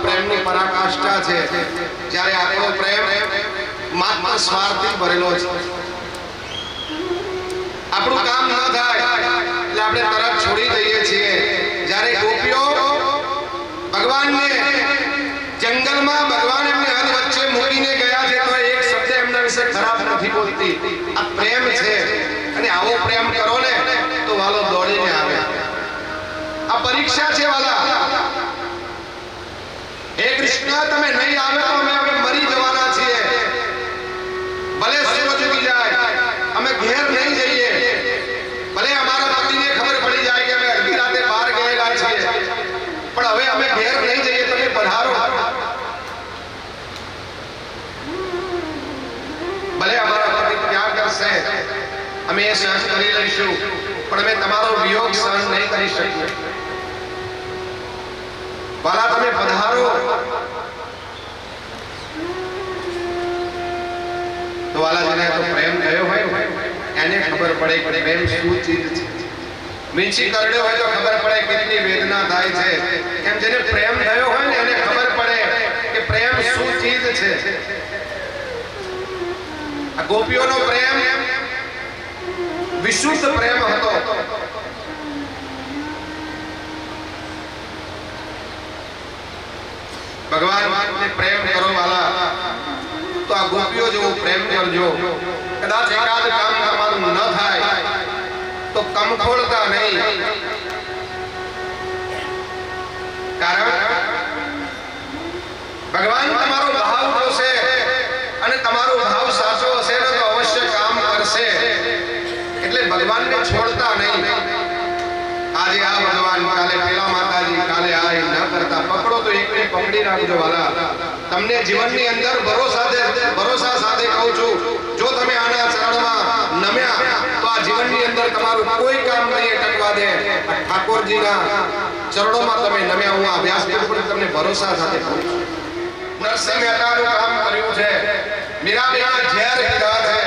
પ્રેમની પરાકાષ્ઠા છે, જ્યારે આપણો પ્રેમ માત્ર સ્વાર્થથી ભરેલો છે. આપણું કામ ન થાય એટલે આપણે તરત છોડી દઈએ છીએ. જ્યારે ગોપીઓ ભગવાનને જંગલમાં ભગવાન એમને હદ વચ્ચે મૂકીને ગયા છે તો એક શબ્દ એમના વિશે ખરાબ નથી બોલતી. આ પ્રેમ છે અને આવો પ્રેમ કરો ને તો વાલો દોડીને આવે. આ પરીક્ષા છે વાલા. હે કૃષ્ણ, તમે નહીં આવે તો અમે હવે મરી જવાના છીએ. ભલે સૂરજ ઉગી જાય, અમે ઘેર નહીં જઈએ. ભલે અમારા પતિને ખબર પડી જાય કે અમે અડધી રાતે બહાર ગયેલા છીએ, પણ હવે અમે ઘેર નહીં જઈએ. તમે પધારો. ભલે અમારા પતિ ત્યાગ કરશે, અમે એ સહન કરી લઈશું, પણ અમે તમારો વિયોગ સહન નહીં કરી શકીએ. વાલા, તમે પધારો. તો વાલા, જેને તો પ્રેમ થયો હોય એને ખબર પડે કે પ્રેમ શું ચીજ છે. મીઠી કરડ્યો હોય તો ખબર પડે કેટલી વેદના થાય છે. એમ જેને પ્રેમ થયો હોય ને એને ખબર પડે કે પ્રેમ શું ચીજ છે. આ ગોપીઓનો પ્રેમ વિશુદ્ધ પ્રેમ હતો. ભગવાનને પ્રેમ કરો વાલા, તો આ ગોપીઓ જેવો પ્રેમ કરજો. કદાચ એકાદ કામ તમારું ન થાય તો કમખોળતા નહીં. કારણ ભગવાન તમારો ભાવ જોશે અને તમારો ભાવ સાચો હશે ને તો અવશ્ય કામ કરશે. એટલે ભગવાનને છોડતા નહીં. આજે આ ભગવાન, કાલે પેલા માતાજી, કાલે આ ન કરતા પકડો તો એકને પકડી રાખજો વાલા. તમને જીવનની અંદર ભરોસા સાથે કહું છું, જો તમે આના ચરણમાં નમ્યા તો આ જીવનની અંદર તમારું કોઈ કામ નહીં અટકવા દે. ઠાકોરજીના ચરણોમાં તમે નમ્યા. હું અભ્યાસ કરું તમને ભરોસા સાથે કહું છું. નરસિંહ મહેતાનું કામ કર્યું છે. મીરાબેના ઝેર પીધા છે.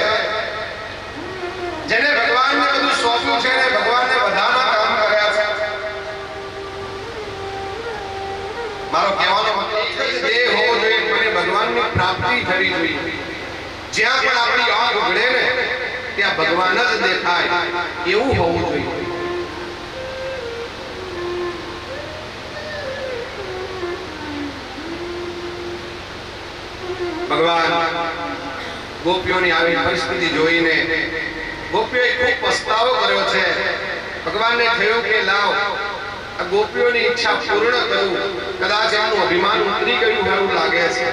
જેને ભગવાનને બધું સોંપ્યું છે ને ભગવાનને બધાના કામ કર્યા છે. મારો કહેવાનો મતલબ એક જ દેહ હોવો જોઈએ, મને ભગવાનની પ્રાપ્તિ થવી જોઈએ. જ્યાં પણ આપણી આંખ ઉઘડે ને ત્યાં ભગવાન જ દેખાય એવું હોવું જોઈએ. ભગવાન ગોપીઓની આવી પરિસ્થિતિ જોઈને ગોપીઓએ ખૂબ પસ્તાવો કર્યો છે. ભગવાનને થયું કે લાવ આ ગોપીઓની ઈચ્છા પૂર્ણ કરું. કદાચ એમનું અભિમાન ઉતરી ગયું એવું લાગે છે.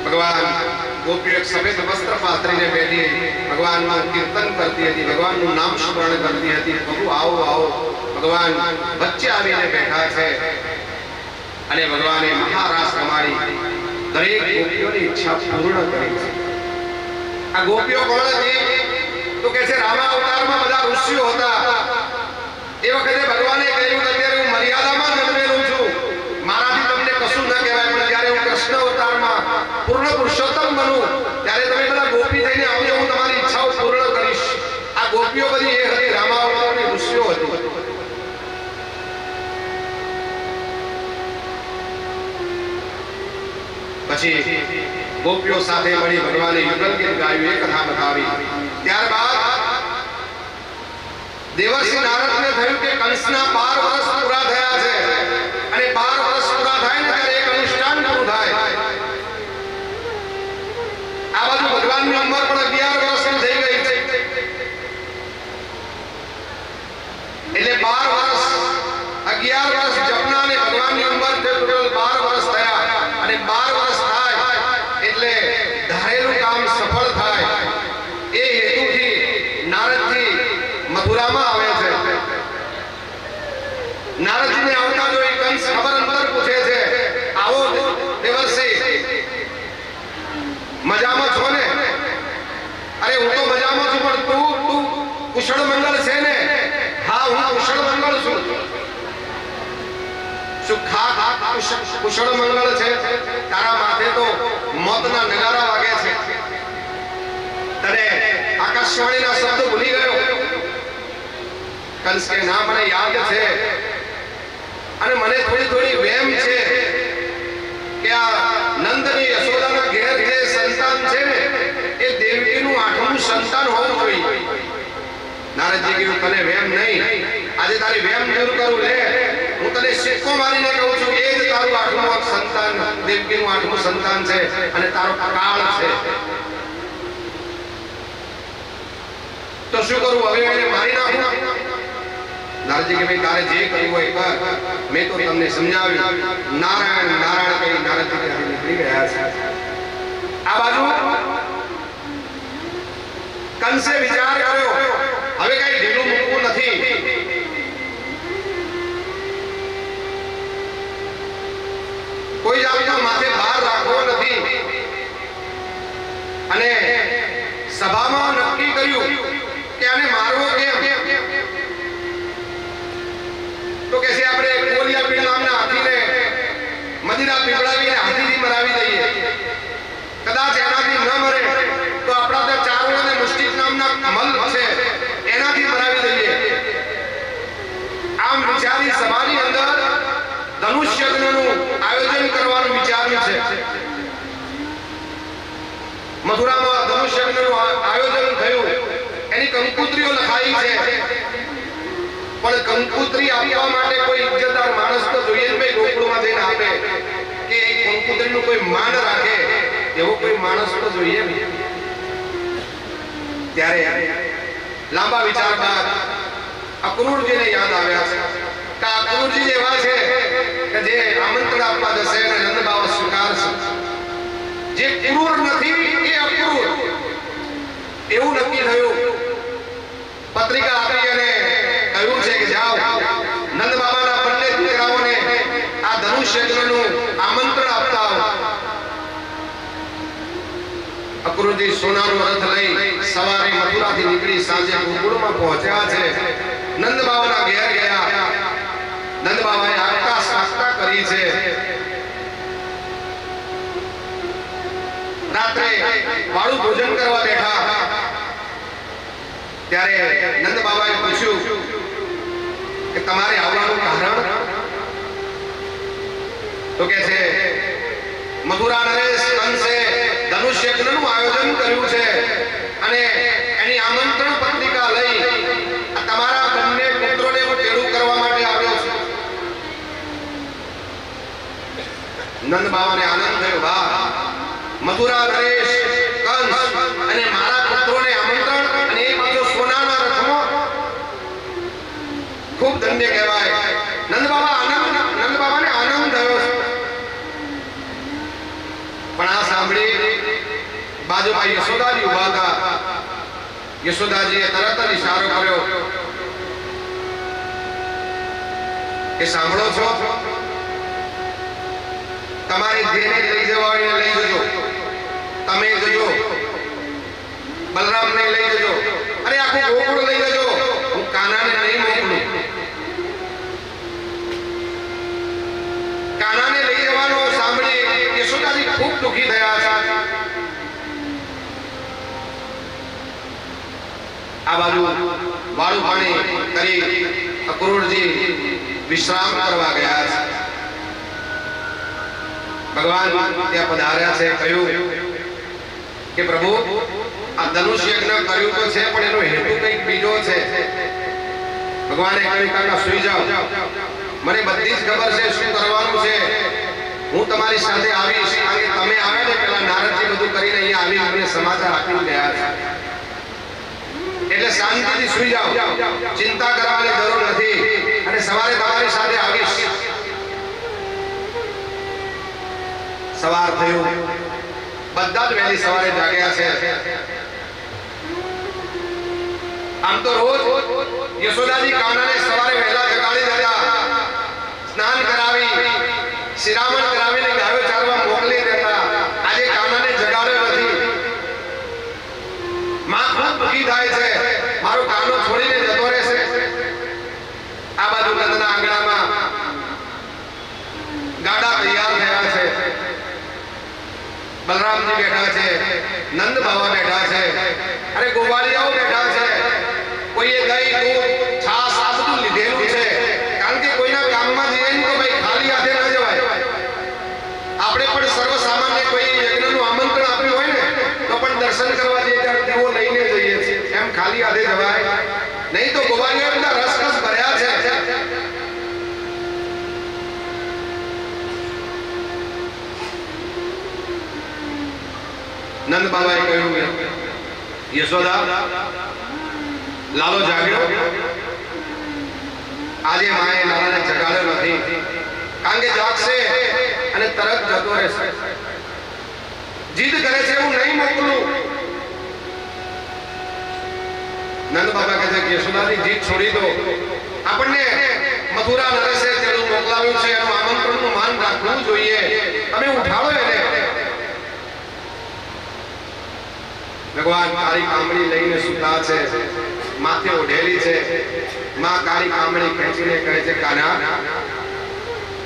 ભગવાન ગોપીઓ એક સફેદ વસ્ત્ર પાથરીને બેઠી ભગવાનનું કીર્તન કરતી હતી, ભગવાનનું નામ સ્મરણ કરતી હતી. પ્રભુ આવો આવો. ભગવાન વચ્ચે આવીને બેઠા છે અને ભગવાને મહારાસ રમાડી દરેક ગોપીઓની ઈચ્છા પૂર્ણ કરી છે. આ ગોપીઓ કોણ હતી? તો કે છે રામા અવતારમાં બધા ઋષિઓ હતા. એ વખતે ભગવાને કહ્યું કે અત્યારે હું મર્યાદામાં જન્મેલો છું, મારાથી તમને કશું ન કહેવાય, પણ જ્યારે હું કૃષ્ણ અવતારમાં પૂર્ણ પુરુષોત્તમ બનું ત્યારે તમે બધા ગોપી થઈને આવજો, હું તમારી ઈચ્છાઓ પૂર્ણ કરીશ. આ ગોપીઓ બધી એ હતી, રામા અવતારની ઋષિઓ હતી. પછી ગોપીઓ સાથે મળી ભગવાને યુગલ ગીત ગાયું, એ કથા બતાવી. ત્યારબાદ દેવર્ષિ નારદને થયું કે કંસના 12 વર્ષ પૂરા થયા છે અને 12 વર્ષ પૂરા થાય ને ત્યારે એક અનુષ્ઠાન પૂરું થાય. આ બાજુ ભગવાનની ઉંમર પણ 11 વર્ષની થઈ ગઈ છે. એટલે 12 વર્ષ 11 વર્ષ જપના અને ભગવાનની ઉંમર ટોટલ 12 વર્ષ થયા અને 12 વર્ષ થાય એટલે ધારેલું કામ સફળ થાય. એ હેતુથી નારદજી મથુરામાં આવે છે. નારદજીને આવતા જોઈ કંસ ખબર અંતર પૂછે છે, આવો દેવર્ષિ, મજામાં છો ને? અરે હું તો મજામાં છું, પણ તું કુશળ મંગળ છે ને? હા, હું કુશળ મંગળ છું. શું કુશળ મંગળ છે? તારા માથે તો મોતના નગારા વાગે છે. તને આકાશવાણીના શબ્દ ભૂલી ગયો? કંસ કે ના, મને યાદ છે અને મને થોડી થોડી વેમ છે નારદજી કીધું તને વેમ નહીં, આજે તારી વેમ દૂર કરું લે. હું તને સિક્કો મારીને કહું છું એ જ તારું આઠમું સંતાન, દેવકીનું આઠમું સંતાન છે અને તારો કાળ છે. તો શું કરું હવે, એને મારી નાખું? નારદજી કે ભાઈ તારે જે કરવું હોય કર, મેં તો તમને સમજાવ્યું. નારાયણ નારાયણ કહી નારદજી ત્યાંથી નીકળી ગયા છે. આ બાજુ કંસે વિચાર કર્યો હવે કઈ ઢીલું મૂકવું નથી. કોઈ જાતનો માથે ભાર રાખવો નથી અને સભામાં નક્કી કર્યું કે આને મારવો કેમ? તો કે છે આપણે કોલિયા પીળ નામના હાથીને મદિરા પીવડાવીને હાથીથી મરાવી દઈએ. કદાચ એનાથી ન મરે તો આપણા ત્યાં ચારણ અને મુષ્ટિક નામના મલ છે એનાથી મરાવી દઈએ. આમ વિચારી સભાની અંદર ધનુષ્ય યજ્ઞનું આયોજન કરવાનું વિચાર્યું છે. મથુરામાં ધનુષ્ય યજ્ઞનું આયોજન થયું. એની કંકુત્રીઓ લખાઈ છે, પણ કંકુત્રી આપવા માટે કોઈ ઇજ્જતદાર માણસ તો જોઈએ ને ભાઈ, ગોકુળમાં જઈને આપે કે એ કંકુત્રીનું કોઈ માન રાખે એવો કોઈ માણસ તો જોઈએ ને. ત્યારે લાંબા વિચાર બાદ અક્રૂરજીને યાદ આવ્યા છે કે અક્રૂરજી એવા છે કે જે આમંત્રણ આપવા જશે અને નંદ બાવા સ્વીકારશે. જે ક્રૂર નથી એ અક્રૂર એવું નક્કી થયું. પત્રિકા આપી અને કહ્યું છે કે જાઓ નંદ બાબાના બંને દીકરાઓને આ ધનુષ્ય યજ્ઞનું આમંત્રણ આપતા આવો. અક્રૂરજી સોનાનો રથ લઈ સવારે મથુરાથી નીકળી સાંજે ગોકુળમાં પહોંચ્યા છે. નંદ બાબાના ઘેર ગયા. નંદ બાબાએ આગતા સાગતા કરી છે. રાત્રે વાળું ભોજન કરવા બેઠા ત્યારે નંદ બાબાએ પૂછ્યું કે તમારે આવવાનું કારણ? તો કે છે મથુરા નરેશ કંસે ધનુષ્ય યજ્ઞનું આયોજન કર્યું છે અને એની આમંત્રણ પત્રિકા લઈ તમારા બંને પુત્રોને હું તેડું કરવા માટે આવ્યો છું. નંદ બાબાને આનંદ થયો. વાહ, મથુરા નરેશ કંસ અને મારા પુત્રોને આમંત્રણ અને એક બીજો સોનાના રથમાં, ખૂબ ધન્ય કહેવાય. નંદ બાબાને આનંદ થયો. પણ આ સાંભળી બાજુમાં યશોદાજી ઉભા હતા. યશોદાજીએ તરત જ ઇશારો કર્યો કે સાંભળો છો, તમારી જેને લઈ જવા હોય લઈ જજો, તમે જજો, બલરામને લઈ જજો, અરે આખું ગોકુળ લઈ જજો, હું કાનાને નહીં મોકલું. કાનાને લઈ જવાનો સાંભળી યશોદાજી ખૂબ દુઃખી થયા હતા. આ બાજુ વાળું પાણી કરી અક્રૂરજી વિશ્રામ કરવા ગયા છે. ભગવાન ત્યાં પધાર્યા છે. કહ્યું કે પ્રભુ આ ધનુષ્ય યજ્ઞ કર્યું તો છે પણ એનો હેતુ કંઈક બીજો છે. ભગવાને કહ્યું કાકા સુઈ જાઓ, મને બધી જ ખબર છે શું કરવાનું છે. હું તમારી સાથે આવીશ. કારણ કે તમે આવ્યા ને પેલા નારદજી બધું કરીને અહીંયા આવી મને સમાચાર આપીને ગયા છે. એટલે શાંતિથી સુઈ જાઓ, ચિંતા કરવાની જરૂર નથી અને સવારે તમારી સાથે આવીશ. સવાર થયું. બધા જ વહેલી સવારે જાગ્યા છે. આમ તો રોજ યશોદાજી કાનાને સવારે વહેલા જગાડી દેતા, સ્નાન કરાવી, શિરામણ કરાવીને ગાયો ચારવા મોકલી દેતા. આજે કાનાને જગાડ્યો નથી. માં ખૂબ દુઃખી થાય છે, મારો કાનો છોડીને જતો રહેશે. આ બાજુ નંદના આંગણામાં ગાડા તૈયાર થયા છે. બલરામજી બેઠા છે, નંદ બાવા બેઠા છે, અરે ગોવાળિયાઓ બેઠા છે. કોઈએ દહીં, દૂધ, છાશ આ બધું લીધેલું છે. કારણ કે કોઈના કામમાં જઈએ તો ભાઈ ખાલી હાથે ન જવાય. આપણે પણ સર્વસામાન્ય કોઈ યજ્ઞનું આમંત્રણ આપ્યું હોય ને તો પણ દર્શન કરવા જઈએ ત્યારે દીવો લઈને જઈએ છીએ. એમ ખાલી હાથે જવાય નહીં. ગોવાળીઓ બધા રસરસ ભર્યા છે. નંદ બાબાએ કહ્યું, યશોદા, લાલો જાગ્યો. આજે માએ લાલાને જગાડ્યો નથી, કારણ કે જાગશે અને તરત જતો રહેશે. જીદ કરે છે હું નહીં મોકલું. નંદ બાબા કહે છે કે યશોદાની જીદ છોડી દો. આપણને મથુરા નરેશે તેનું મોકલાવ્યું છે, એનું આમંત્રણનું માન રાખવું જોઈએ. તમે ઉઠાડો એને. ભગવાન કાળી કામળી લઈને સુતા છે, માથે ઓઢેલી છે. માં કાળી કામળી ખેંચીને કહે છે, કાના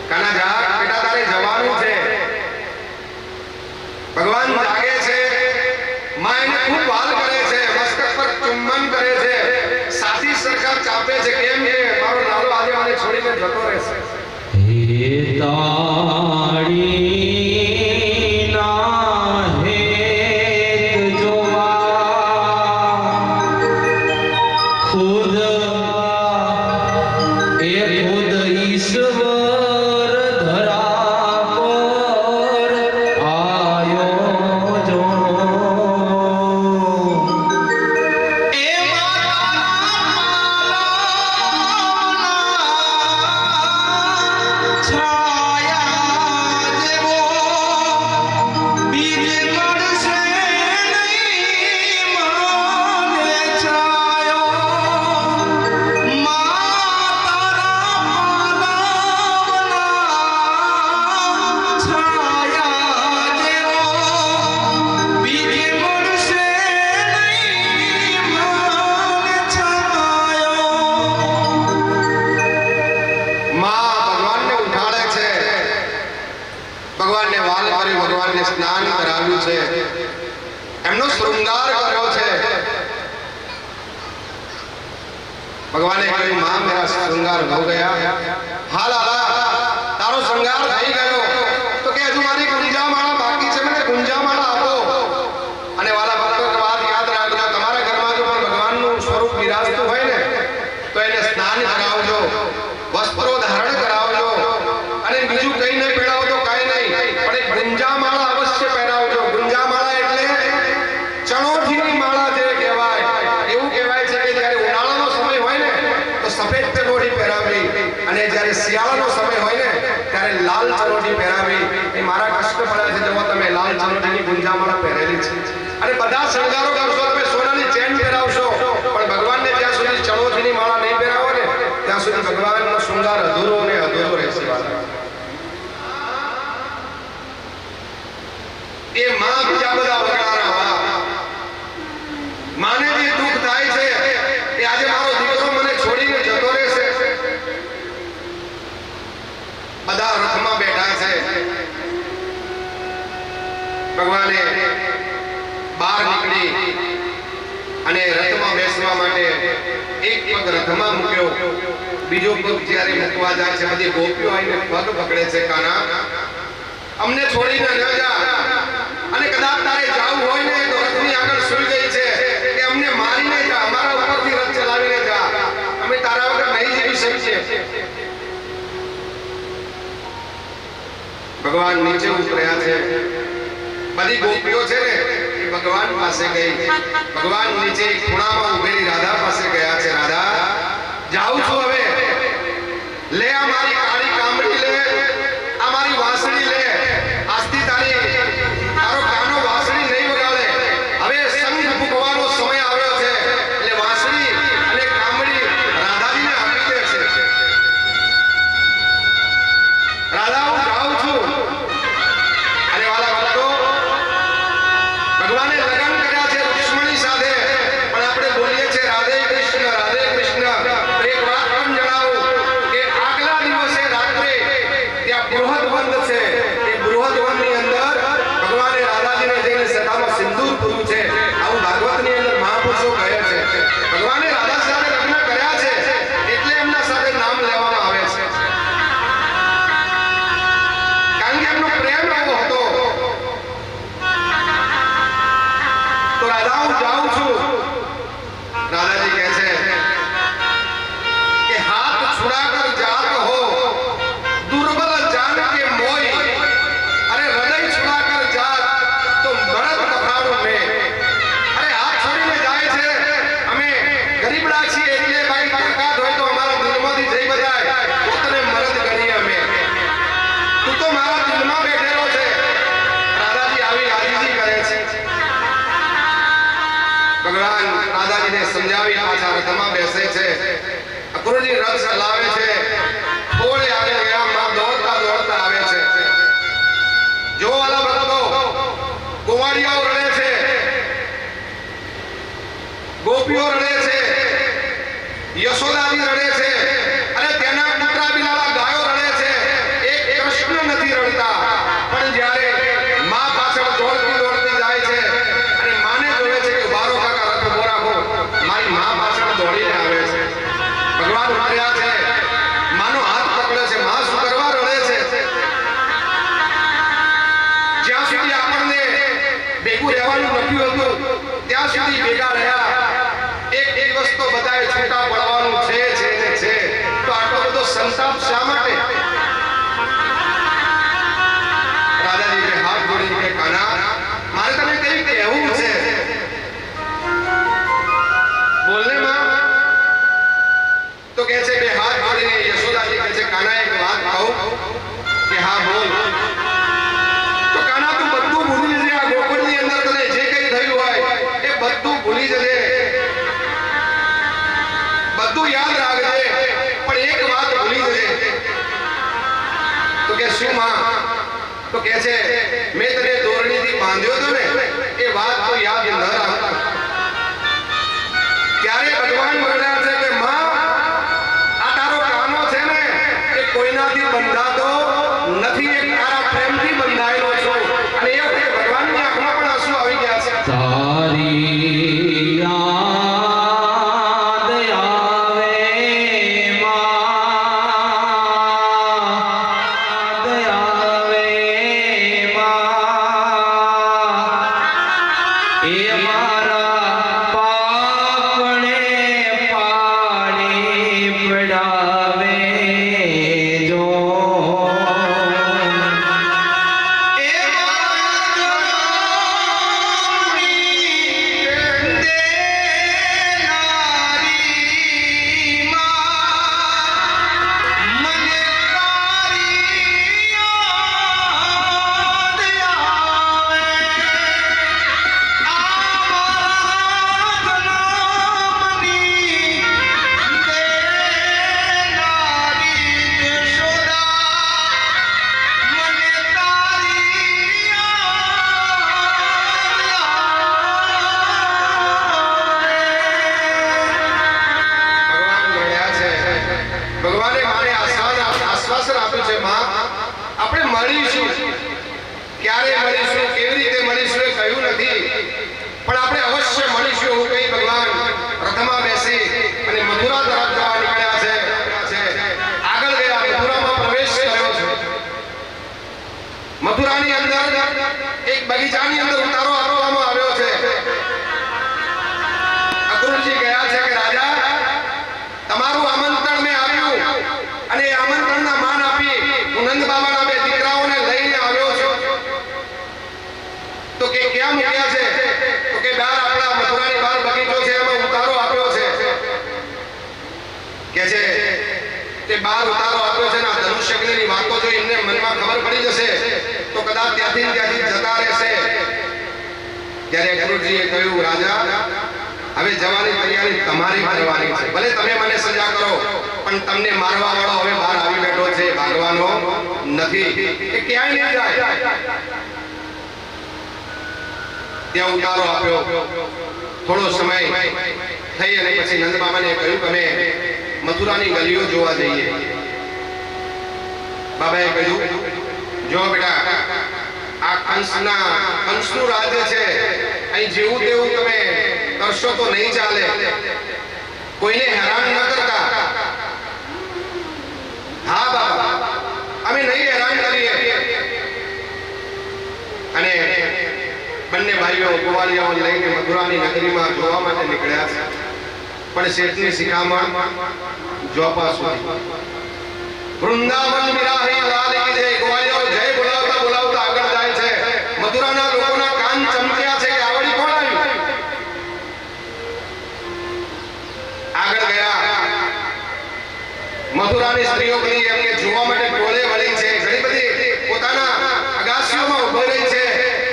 કાના જા બેટા, તારે જવાનું છે. ભગવાન જાગે છે. માં એને ખૂબ વાલ કરે છે, મસ્તક પર ચુંબન કરે છે, સાથી સરકાર ચાપે છે. કેમ કે મારો લાલો આજે મને છોડીને જતો રહેશે. હે તાળી ના હેત જોવા ખુદ ઈશ્વર ધરા પર આયો જો. એ માતાના છાયા જેવો બીજ મળશે નહીં મને છાયો. ભગવાનને વાલ કર્યું, ભગવાનને સ્નાન કરાવ્યું છે, એમનો શૃંગાર કર્યો છે. ભગવાને કહ્યું, માં મેરા શૃંગાર હો ગયા. હા લાલા, તારો શૃંગાર થઈ ગયો. તો કે હજુ મારી ગુંજામાળા બાકી છે, મને ગુંજામાળા આપો. અને વાલા ભક્તો વાત યાદ રાખજો, તમારા ઘરમાં જો પણ ભગવાનનું સ્વરૂપ વિરાજતું હોય ને તો એને સ્નાન કરાવજો, વસ્ત્રો ધારણ કરાવજો. અને બીજું કઈ નહીં પહેરાવો તો કાઈ નહીં, પણ એક ગુંજામાળા અવશ્ય પહેરાવજો. ગુંજામાળા એટલે ચણોઠીની માળા જે કહેવાય. એવું કહેવાય છે કે જ્યારે ઉનાળાનો સમય હોય ને તો સફેદ ચણોઠી પહેરાવી, અને જ્યારે શિયાળાનો સમય હોય ને ત્યારે લાલ ચણોઠી પહેરાવી. એ મારા કષ્ટ પડ્યા છે, જો તમે લાલ ચણોઠીની ગુંજામાળા પહેરેલી છે. અને બધા શણગારો કરશો, તમે સોનાની ચેન પહેરાવશો, પણ ભગવાનને જ્યાં સુધી ચણોઠીની માળા નહીં પહેરાવો ને ત્યાં સુધી ભગવાનનો શૃંગાર અધૂરો ને અધૂરો રહેશે. એ માં બીજા બધા વગડાના માને જે દુઃખ થાય છે એ આજે મારો દીકરો મને છોડીને જતો રહેશે. બધા રથમાં બેઠા છે. ભગવાને બહાર નીકળી અને રથમાં બેસવા માટે એક પગ રથમાં મૂક્યો, બીજો પગ જ્યારે મૂકવા જાય છે બધી ગોપીઓ આવીને પગ પકડે છે. કાના, અમને છોડીને ન જા, અને કદાચ તારે જાવું હોય ને તો રથની આગળ સુઈ ગઈ છે કે અમને મારીને જા, અમારા ઉપરથી રથ ચલાવીને જા, અમે તારા વગર નહીં જીવી શકીએ. ભગવાન નીચે ઉતર્યા છે. બધી ગોપીઓ છે ને એ ભગવાન પાસે ગઈ. ભગવાન નીચે એક ખૂણામાં ઉભેલી રાધા પાસે ગયા છે. રાધા, જાઉં છું હવે, લે આ મારી કાળી કામળી લે, આ મારી વાંસળી લે. આજથી તારો કાનો વાંસળી નહીં વગાડે. હવે સંગ ફૂંકવાનો સમય આવ્યો છે, એટલે વાંસળી અને કામળી રાધાજીને આપી દે છે. રાધા, હું જાઉં છું. અને વાલા ભક્તો, ભગવાને લગ્ન કર્યા છે રૂક્ષ્મણી સાથે, પણ આપણે બોલીએ છીએ રાધે કૃષ્ણ રાધે કૃષ્ણ. એક વાત ભગવાન રાધાજીને સમજાવી પાછા રથમાં બેસે છે. અક્રૂરજી રથ ચલાવે છે. થોડે આગળ ગયા માં દોડતા દોડતા આવે છે. જો વાલા ભક્તો, ગોવાળિયાઓ રડે છે, ગોપીઓ રડે છે, યશોદાજી રડે છે, અને તેના પુત્રા બિલાડા ગાયો રડે છે. એક કૃષ્ણ નથી રડતા. પણ જ્યારે માં પાછળ દોડતી દોડતી જાય છે અને માને જોવે છે કે બારો કાકા રથ ઉભો રાખો, મારી માં પાછળ દોડીને આવે છે. ભગવાન ઉતર્યા છે, માનો હાથ પકડ્યો છે. માં શું કરવા રડે છે? જ્યાં સુધી આપણને ભેગું રહેવાનું લખ્યું હતું ત્યાં સુધી ભેગા રહ્યા. એક દિવસ તો બધાએ છૂટા પડવાનું છે ને છે. તો આટલો બધો સંતાપ શા માટે? રાધાજીને હાથ જોડીને કાના, મારે તને કંઈ કહેવું છે. બોલને માં. તો કહે છે કે હાથ જોડીને યશોદાજી કહે છે, કાના એક વાત કહું? કે હા બોલ. તો કાના તું બધું ભૂલી જજે. આ ગોકુળની અંદર તને જે કંઈ થયું હોય એ બધું ભૂલી જજે, બધું યાદ રાખજે, પણ એક વાત ભૂલી જજે. તો કે શું માં? તો કહે છે, મેં તને દોરણીથી બાંધ્યો હતો ને, એ વાત તો યાદ ન રાખતા. ત્યારે ભગવાન બોલ્યા છે કે માં, આ તારો કાનો છે ને એ કોઈનાથી બંધાતો નથી. એક તારા પ્રેમથી બંધાયેલો છો. અને એ વખતે ભગવાનની આંખમાં પણ આંસુ આવી ગયા છે. તારી યાદ આવે માં, યાદ આવે માં, એ મારા પાપણે પાણી પડાવે જો. એ ભગવાને મારે આશ્વાસન આપ્યું છે, માં આપણે મળીશું. ક્યારે મળીશું, કેવી રીતે મળીશું એ કહ્યું નથી, પણ આપણે અવશ્ય મળીશું એવું કહી ભગવાન રથમાં બેસી અને મથુરા તરફ જવા નીકળ્યા છે. આગળ ગયા, મથુરામાં પ્રવેશ કર્યો છે. મથુરાની અંદર એક બગીચાની અંદર ઉતારો આપવામાં આવ્યો છે. અક્રૂરજી ગયા છે કે રાજા, તમારું આમંત્રણ મેં આવ્યું અને એ આમંત્રણના માન આપી હું નંદ બાબાના બે દીકરાઓને લઈને આવ્યો છું. તો કે ક્યાં મૂક્યા છે? તો કે બહાર આપણા મથુરાની બહાર બગીચો છે, એમાં ઉતારો આપ્યો છે. કે છે તે બહાર ઉતારો આપ્યો છે ને આ ધનુષ્યગ્નિની વાતો જો એમને મનમાં ખબર પડી જશે તો કદાચ ત્યાંથી જતા રહેશે. ત્યારે અક્રૂરજીએ કહ્યું, રાજા હવે જવાની તૈયારી તમારી કરવાની છે. ભલે તમે મને સજા કરો, પણ તમને મારવા વાળો હવે બહાર આવી બેઠો છે, ભાગવાનો નથી. એ ક્યાંય નહીં જાય. ત્યાં ઉતારો આપ્યો. થોડો સમય થઈ અને પછી નંદ બાબાને કહ્યું કે અમે મથુરાની ગલીઓ જોવા જઈએ. બાબાએ કહ્યું, જો બેટા, આ કંસનું રાજ્ય છે, અહીં જેવું તેવું તમે કરશો તો નહીં ચાલે. કોઈને હેરાન ન કરતા. હા બાબા, અમે નહીં હેરાન કરીએ. અને બંને ભાઈઓ ગોવાળિયાઓ લઈને મથુરાની નગરીમાં જોવા માટે નીકળ્યા છે. પણ શેઠની શિખામણ જોપા સુધી. વૃંદાવન બિરાહી લાલ કી જય. ગોવાળિયાઓ જય બોલાવતા બોલાવતા આગળ જાય છે. મથુરાના લોકોના કાન ચમક્યા છે કે આવડી કોણ આવ્યું. આગળ ગયા. મથુરાની સ્ત્રીઓ બધી એમને જોવા માટે ટોળે વળી છે. ઘણી બધી પોતાના અગાસીઓમાં ઉભી રહી છે.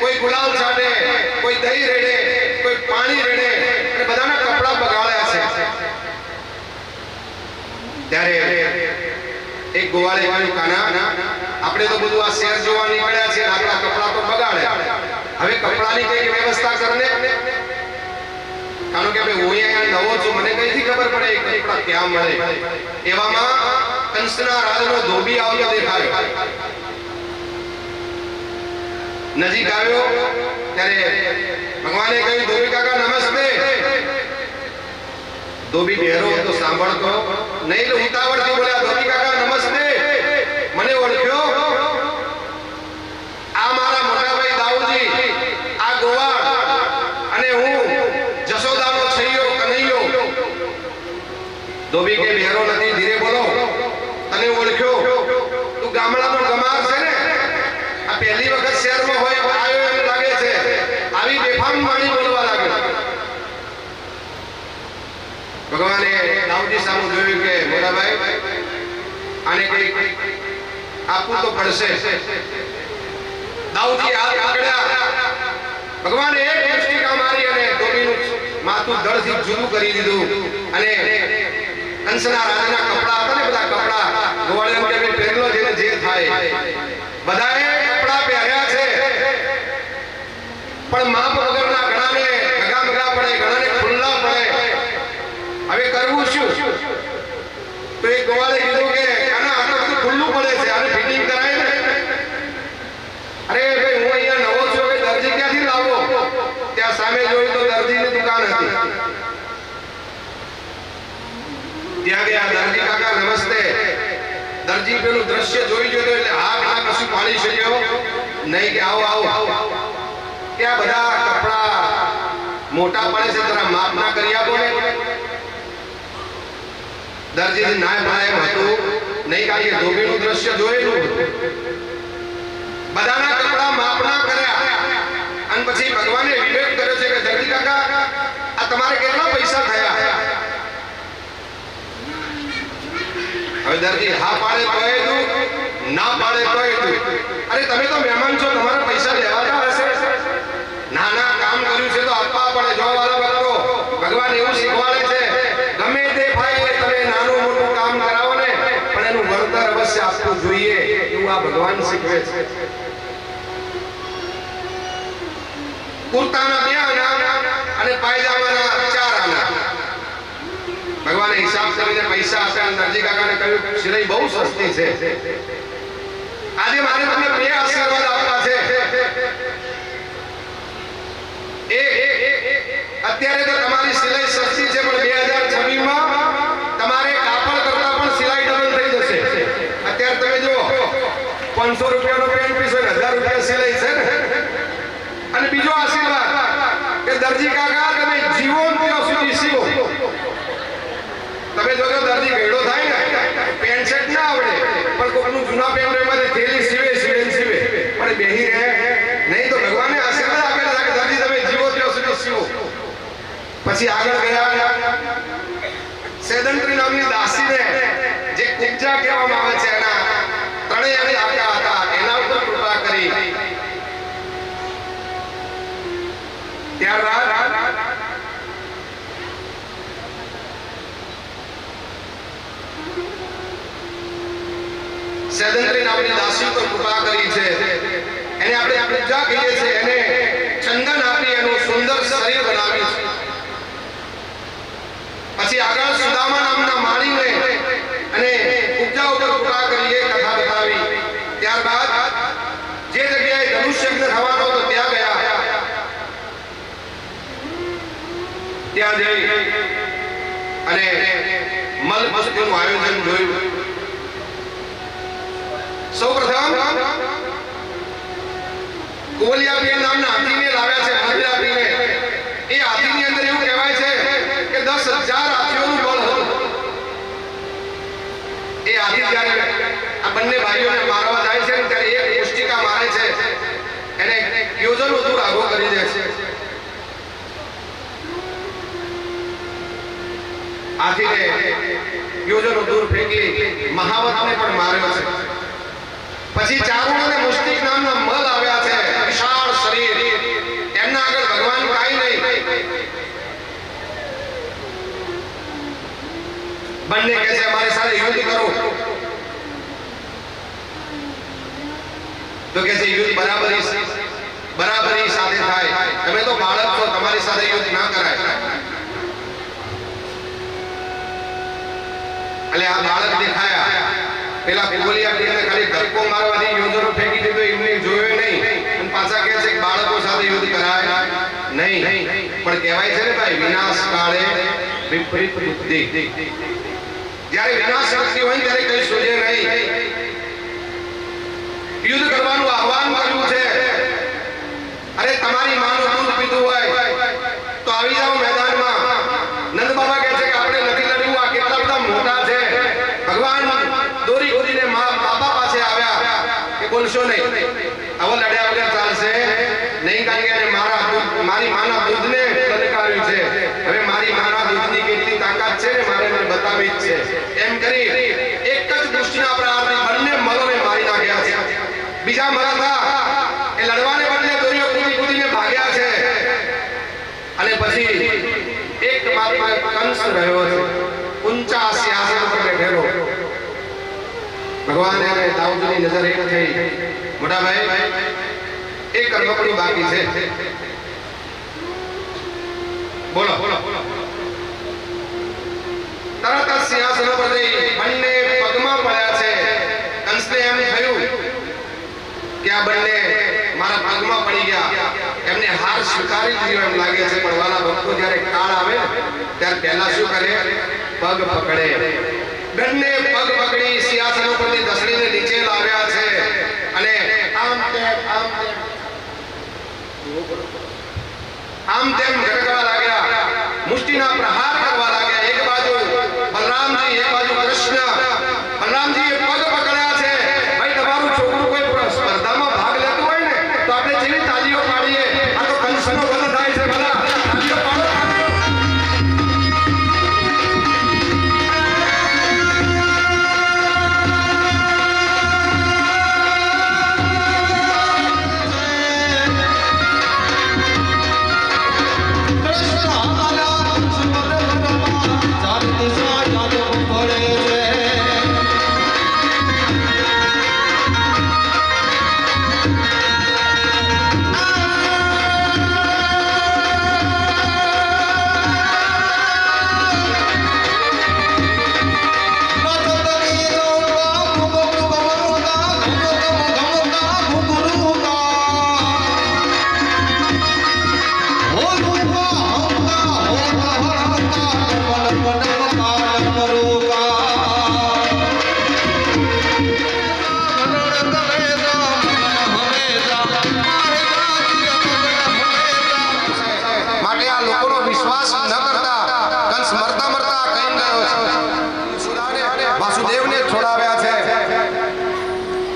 કોઈ ગુલાલ છાંટે, કોઈ દહીં રેડે, કોઈ પાણી રેડે, અને ત્યારે એક ગોવાળે કહ્યું, કાના આપણે તો બધું આ શેર જોવા નીકળ્યા છે, આપણા કપડા તો બગાડે, હવે કપડાની કઈ વ્યવસ્થા કરને. કારણ કે હું અહીંયા નવો છું, મને કઈથી ખબર પડે એ કપડા ક્યાં મળે. એવામાં કંસના રાજનો ધોબી આવ્યો દેખાયો. નજીક આવ્યો ત્યારે ભગવાને કહ્યું, ધોબી કાકા નમસ્તે. ધોબી બહેરો તો સાંભળતો નહીં, એટલે ઉતાવળથી બોલ્યા, ધોબી કાકા નમસ્તે, મને ઓળખ્યો? આ મારા મોટાભાઈ દાઉજી, આ ગોવાળ, અને હું જશોદાનો છૈયો કનૈયો. ધોબી કે બહેરો નથી, ધીરે બોલો, તને ઓળખ્યો? તું ગામડાનો ગમાર છે ને? આ પહેલી વખત શહેરમાં હોય આવ્યો એમ લાગે છે. આવી બેફામ વાણી બોલવા લાગ્યો. ભગવાને દાઉજી સામે જોયું કે મોટાભાઈ આને કઈ આપવું તો પડશે. દાઉજી હાથ પકડ્યા. ભગવાને એક મુષ્ટિકા મારી અને ધોબીનું માથું ધડથી જુદું કરી દીધું. અને કંસના રાજાના કપડા હતા ને, બધા કપડા ગોવાળિયમ કે મેં પહેરેલો જેને જે થાય બધાએ કપડા પહેર્યા છે, પણ માપ વગરના ઘણાને ગગા પડે, ઘણાને ખુલ્લા પડે. હવે કરવું શું? તો એક ગોવાળે કીધું કે આના આ તો બધું ખુલ્લું પડે છે, આને ફિટિંગ કરાય ને. અરે ભાઈ, હું અહીંયા નવો છું, હવે દરજી ક્યાંથી લાવો? ત્યાં સામે જોયું તો દરજીની દુકાન હતી. ત્યાં ગયા. દરજી કાકા નમસ્તે. દરજી પેલું દ્રશ્ય જોઈ જોયું એટલે હા કશું પાડી શક્યો નહીં કે આવો. ત્યાં બધા કપડા મોટા પડે છે, જરા માપ ના કરી આપો ને. દરજી ના પાડે એમ હતું નહીં, કારણ કે ધોબીનું દ્રશ્ય જોયેલું. બધાના કપડા માપના કર્યા અને પછી ભગવાને વિવેક કર્યો છે કે દરજી કાકા, આ તમારે કેટલા પૈસા થયા? હવે દરજી હા પાડે તોય દઉં, ના પાડે તોય દઉં. અરે તમે તો મહેમાન છો, તમારા પૈસા લેવાના હશે. નાના કામ કર્યું છે તો આપવા પડે. જો વાળા ભક્તો, ભગવાન એવું શીખવાડે છે, ગમે તે થાય તમે નાનું મોટું કામ કરાવો ને, પણ એનું વળતર અવશ્ય આપવું જોઈએ, એવું આ ભગવાન શીખવે છે. કુર્તાના 2 આના અને પાયજામાના 4 આના. ભગવાને હિસાબ કરીને પૈસા આપ્યા. દરજી કાકાને કહ્યું, સિલાઈ બહુ સસ્તી છે, આજે મારે તમને 2 આશીર્વાદ આપવા છે. અત્યારે તો તમારી સિલાઈ સસ્તી છે, પણ 2026 માં તમારે કાપડ કરતા પણ સિલાઈ ડબલ થઈ જશે. અત્યારે તમે જુઓ 500 રૂપિયાનો પેન્ટ પીસ હોય, 1000 રૂપિયા સિલાઈ છે ને. અને બીજો આશીર્વાદ કે દરજી કાકા, તમે જીવો ત્યાં સુધી સીવો. તમે જોજો દરજી ગયડો થાય ને, પેન્ટ શર્ટ ના આવડે, પણ કોકનું જૂના પેન્ટ એમાંથી થેલી સીવે પણ બેહી રહે નહીં. તો ભગવાને આશીર્વાદ આપેલા કે દરજી તમે જીવો ત્યાં સુધી સીવો. પછી આગળ ગયા. સેદંત્રી નામની દાસીને જે કુબ્જા કહેવામાં આવે છે, એના 3 અંગ આપ્યા હતા, એના ઉપર કૃપા કરી. ત્યારબાદ સેદંત્રી નામની દાસી પર કૃપા કરી છે. એને આપણે પૂજા કહીએ છીએ. એને ચંદન આપી એનું સુંદર શરીર બનાવ્યું છે. પછી આગળ સુદામા નામના માળીને અને પૂજા ઉપર કૃપા કરી, એ કથા બતાવી. ત્યારબાદ જે જગ્યાએ ધનુષ્ય યજ્ઞ થવાનો હતો ત્યાં ગયા. ત્યાં જઈ અને મલમસ્તીનું આયોજન જોયું. સૌપ્રથમ કોલિયાબેન નામના હાથીને લાવ્યા છે. મહિલાબેને એ હાથીની અંદર એવું કહેવાય છે કે 10,000 હાથીઓનું બળ હતું. એ હાથી જ્યારે આ બંને ભાઈઓને મારવા જાય છે ત્યારે એક મુષ્ટિકા મારે છે, એને યોજનો દૂર આગો કરી દે છે. હાથીને યોજનો દૂર ફેંકી મહાવતને પણ માર્યો છે. પછી ચારુણ અને મુષ્ટિક નામના મલ આવ્યા છે, વિશાળ શરીર. એમના આગળ ભગવાન કાંઈ નહીં. બંને કહે છે અમારી સાથે યુદ્ધ કરો તો કે છે યુદ્ધ બરાબરી સાથે થાય તમે તો બાળક છો તમારી સાથે યુદ્ધ ના કરાય એટલે આ બાળક દેખાયા પેલા ફૂલિયા ટીમને ખાલી ધક્કો મારવાથી યોજનો ફેંકી દીધો એમને જોયો નહીં અને પાછા કહે છે કે બાળકો સાથે યુદ્ધ કરાય નહીં પણ કહેવાય છે ને ભાઈ વિનાશ કાળે વિપરીત બુદ્ધિ જ્યારે વિનાશ શક્તિ હોય ત્યારે કઈ સૂજે નહીં યુદ્ધ કરવાનું આહવાન કર્યું છે અરે તમારી માનું દૂધ પીધું હોય તો આવી જાઓ મેદાનમાં નંદ બાબા કહે છે કે આપણે નથી લડવું આ કેટલા બધા મોટા છે ભગવાન દોરી ખોદીને બાબા પાસે આવ્યા કે બોલશો નહીં હવે લડ્યા વગર ચાલશે નહીં કારણ કે મારી માના દૂધને લલકાર્યું છે હવે મારી માના દૂધની કેટલી તાકાત છે ને મારે બતાવી જ છે એમ કરી એક જ દૃષ્ટિના પ્રહારથી બંને મરોને મારી નાખ્યા છે બીજા મરાઠા એ લડવાને બદલે દોરીઓ કૂદીને ભાગ્યા છે અને પછી એક માત્ર કંસ રહ્યો છે ઊંચા સિંહાસન પર બેઠેલો ભગવાન અને દાઉદની નજર એક થઈ મોટા ભાઈ એક રમકડું બાકી છે બોલો તરત જ સિંહાસન પર જઈ બંને પગમાં પડ્યા છે કંસને એમ થયું કે આ બંને મારા પગમાં પડી ગયા એમને હાર સ્વીકારી લીધો એમ લાગે છે પણ વાલા ભક્તો જ્યારે કાળ આવે ત્યારે પહેલા શું કરે પગ પકડે બંને પગ પકડી સિંહાસન ઉપરથી દસડીને નીચે લાવ્યા છે અને આમ તેમ ઝટકવા લાગ્યા મુષ્ટિના પ્રહાર કરવા લાગ્યા એક બાજુ બલરામજી એક બાજુ કૃષ્ણ બલરામજી પગ પકડ્યા છે ભાઈ તમારું છોકરું કોઈ સ્પર્ધામાં ભાગ લેતું હોય ને તો આપણે જેવી તાલીઓ પાડીએ આ તો કંસનો વધ થાય છે ભલા તાલીઓ પાડો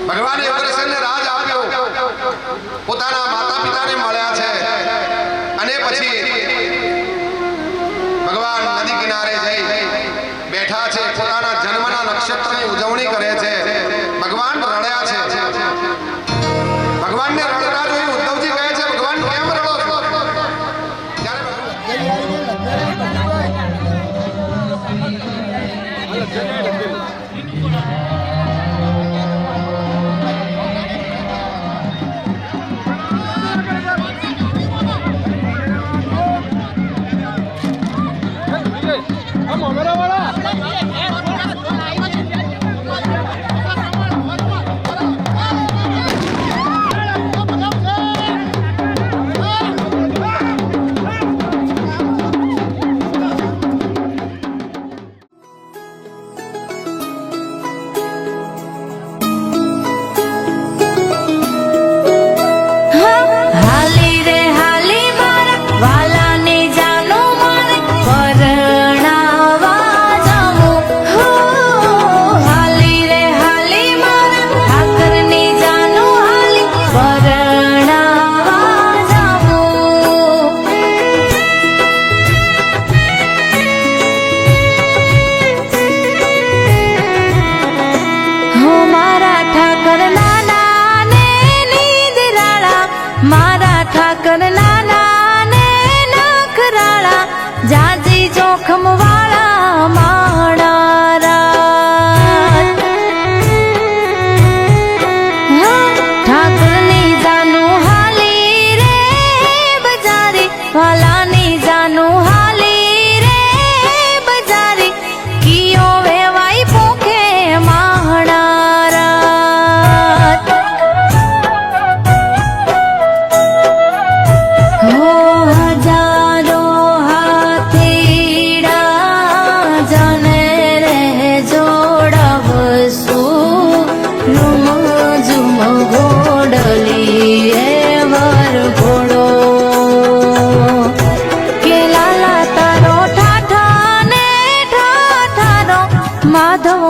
ભગવાને અગ્રસેનને રાજ આપ્યો પોતાના માતા પિતાને મળ્યા છે અને પછી ભગવાન નદી કિનારે જઈ બેઠા છે પોતાના જન્મના નક્ષત્રની ઉજવણી કરે છે ભગવાન રડ્યા છે ભગવાનને રડતા જોઈ ઉદ્ધવજી કહે છે ભગવાન કેમ રડો છો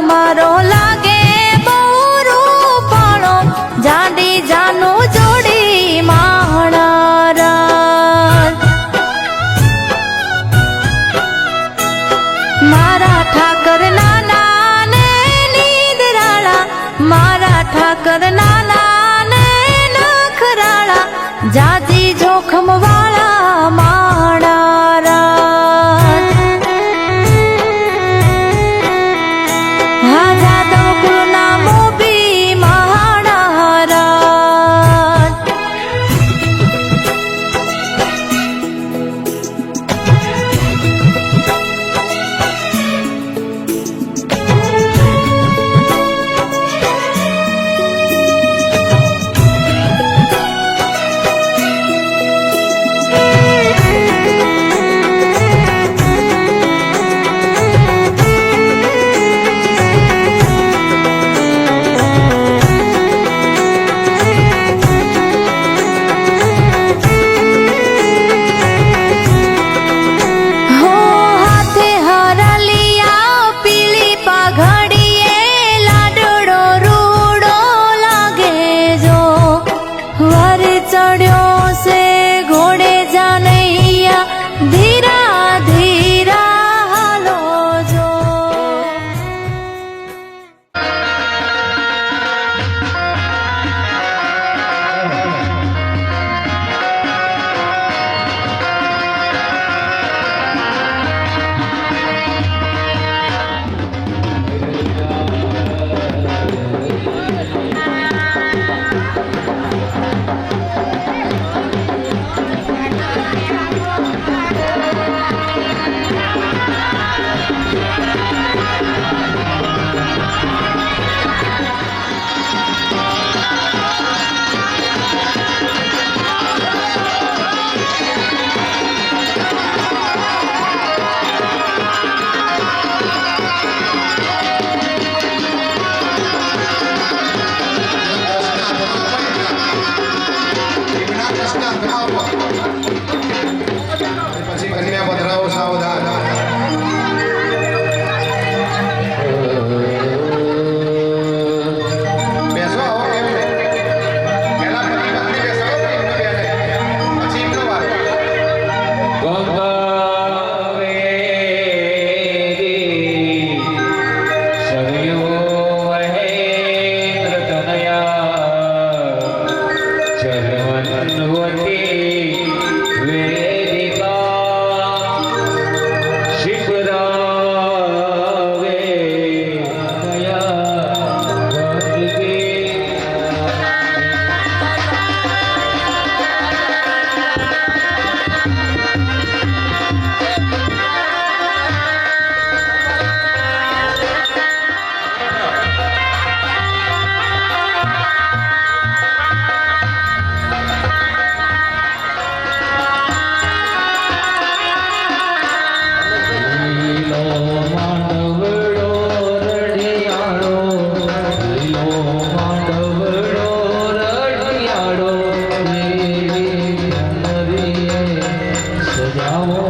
મારો લાગે બહુ રૂપાળો જાડી જાનું જોડી માણારા મારા ઠાકર નાના ને નીંદરાળા મારા ઠાકર નાના ને નખરાળા જાજી જોખમ વાળા માણારા હા જાદવ કુળના મોભી મહાણારા હો હાથે હરલિયા પીળી પાઘડીએ લાડડો રૂડો લાગે જો વર ચડ્યો છે ઘોડે જાનૈયા ધીરા ધીરા હાલો જો પછી કન્યા પધરાવો સાવધાન બેસો આવો કેમ નહીં પહેલા પતિ પત્ની બેસાડો એમને બેસે પછી એમનો વારો ગંગાવેરી સરયો મહેન્દ્રતનયા ચરણવતી વેદિકા શિખરાવે દયા ભગવે લીલો માંડવડો રઢિયાળો લીલો માંડવડો રઢિયાળો નદીએ સજાવો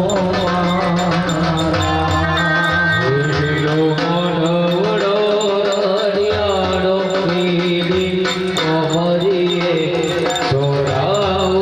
લીલો માંડવડો રઢિયાળો નદીએ છોડાવો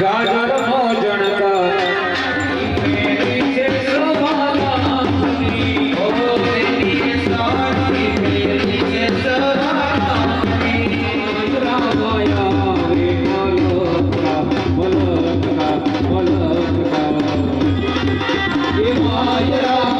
ગાજર નો જણકાર મેરી છે સવાલાની ઓ મેરી સારી મેરી છે સરાની રામાયા રે મલકા મલકા મલકા એ માયા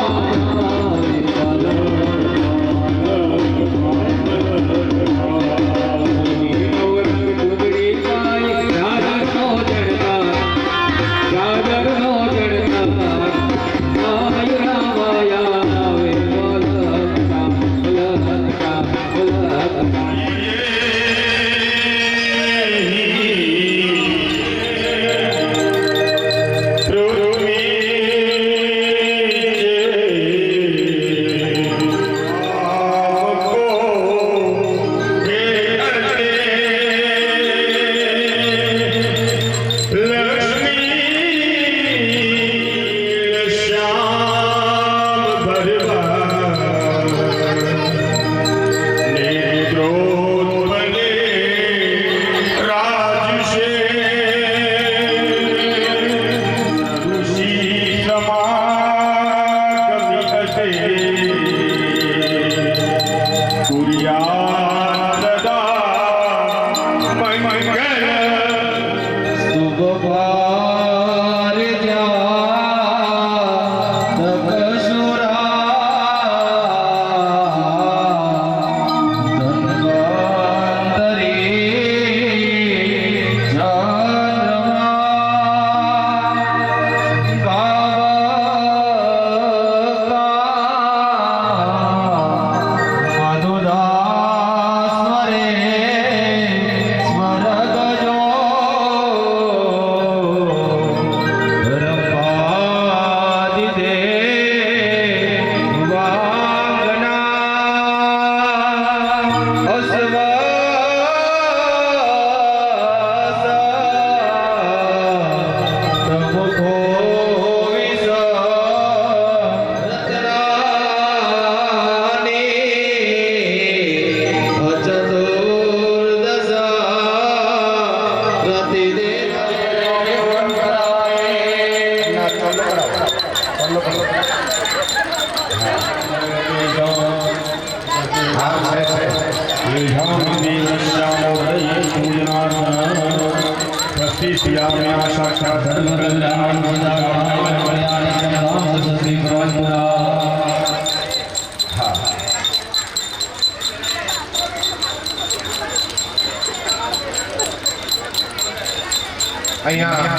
અહીંયા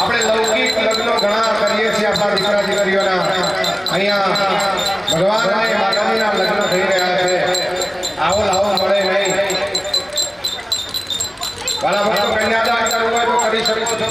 આપણે લૌકિક લગ્ન ઘણા કરીએ છીએ આપણા દીકરા દીકરીઓના. અહીંયા ભગવાન અને માતાજીના લગ્ન થઈ રહ્યા છે. આવો લાવો મળે નહીં. વાલા ભક્તો કન્યાદાન કરવું હોય તો કરી શકો છો.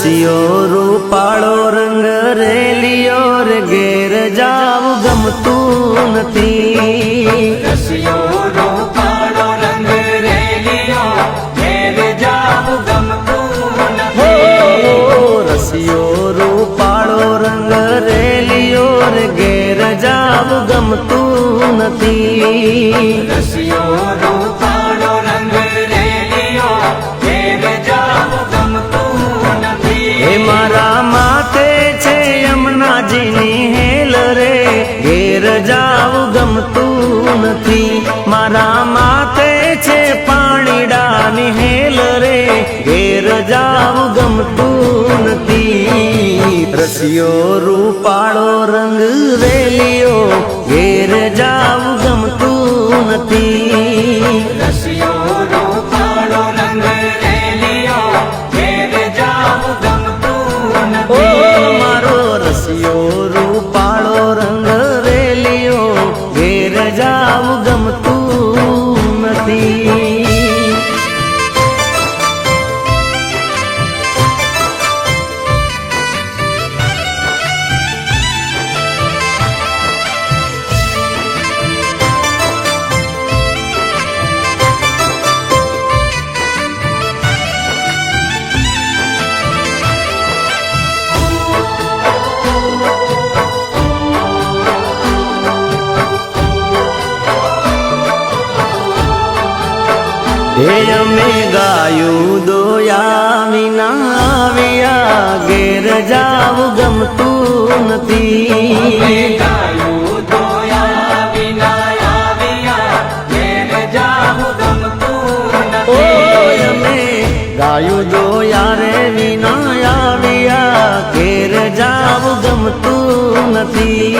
રસિયો રૂપાળો રંગ રેલિયો રે ઘેર જાવ ગમતું નથી. રસિયો રૂપાળો રંગ રેલિયો ઘેર જાવ ગમતું નથી. રસિયો રૂપાળો રંગ રેલિયો રે ઘેર જાવ ગમતું નથી. રસિયો રૂપાળો રંગ રેલિયો ઘેર જાવ ગમતું નથી. હે મારા માથે છે યમુનાજીની હેલ રે ઘેર જાવ ગમતું નથી. મારા માથે છે પાણીડાની હેલ રે ઘેર જાવ ગમતું નથી. રસિયો રૂપાળો રંગ રેલિયો ઘેર જાવ ગમતું નથી. રસિયો રૂપાળો રંગ રેલિયો ઘેર જાવ ગમતું ઓ નથી. મારો રસિયો રૂપાળો રંગ રેલિયો ઘેર જાવ ગમતું નથી. હે અમે ગાયું દોયા વિના આવ્યા ઘેર જાવ ગમતું નથી. ગાયું દોયા વિના આવ્યા ઘેર જાવ ગમતું ઓ નથી. અમે ગાયું દોયા રે વિના આવ્યા ઘેર જાવ ગમતું નથી.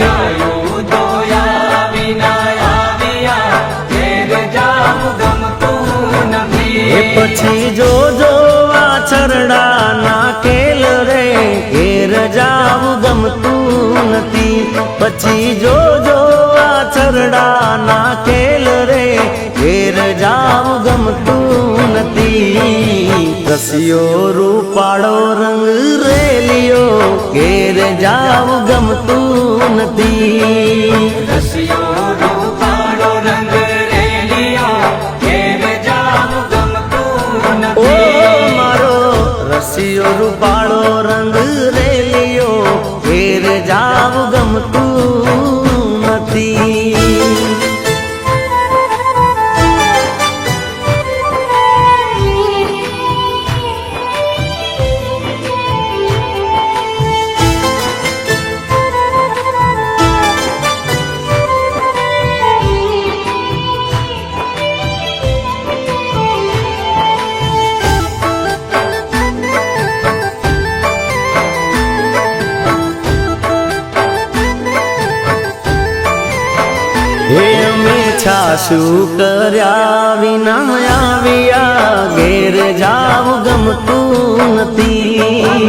ગાયું દોયા વિના આવ્યા ઘેર જાવ ગમતું નથી. એ પછી જોજો આ છરડા નાખેલ રે ઘેર જાવ ગમતું નથી. પછી જોજો આ છરડા નાખેલ રે ઘેર જાવ ગમતું નથી. રસિયો રૂપાળો રંગ રેલિયો ઘેર જાવ ગમતું નથી. રસિયો રૂપાળો રંગ રેલિયો ઘેર જાવ ગમતું ઓ નથી. મારો રસિયો રૂપાળો રંગ રેલિયો ઘેર જાવ ગમતું નથી. હે અમે છાશુ કર્યા વિના આવ્યા ઘેર જાવ ગમતું નથી.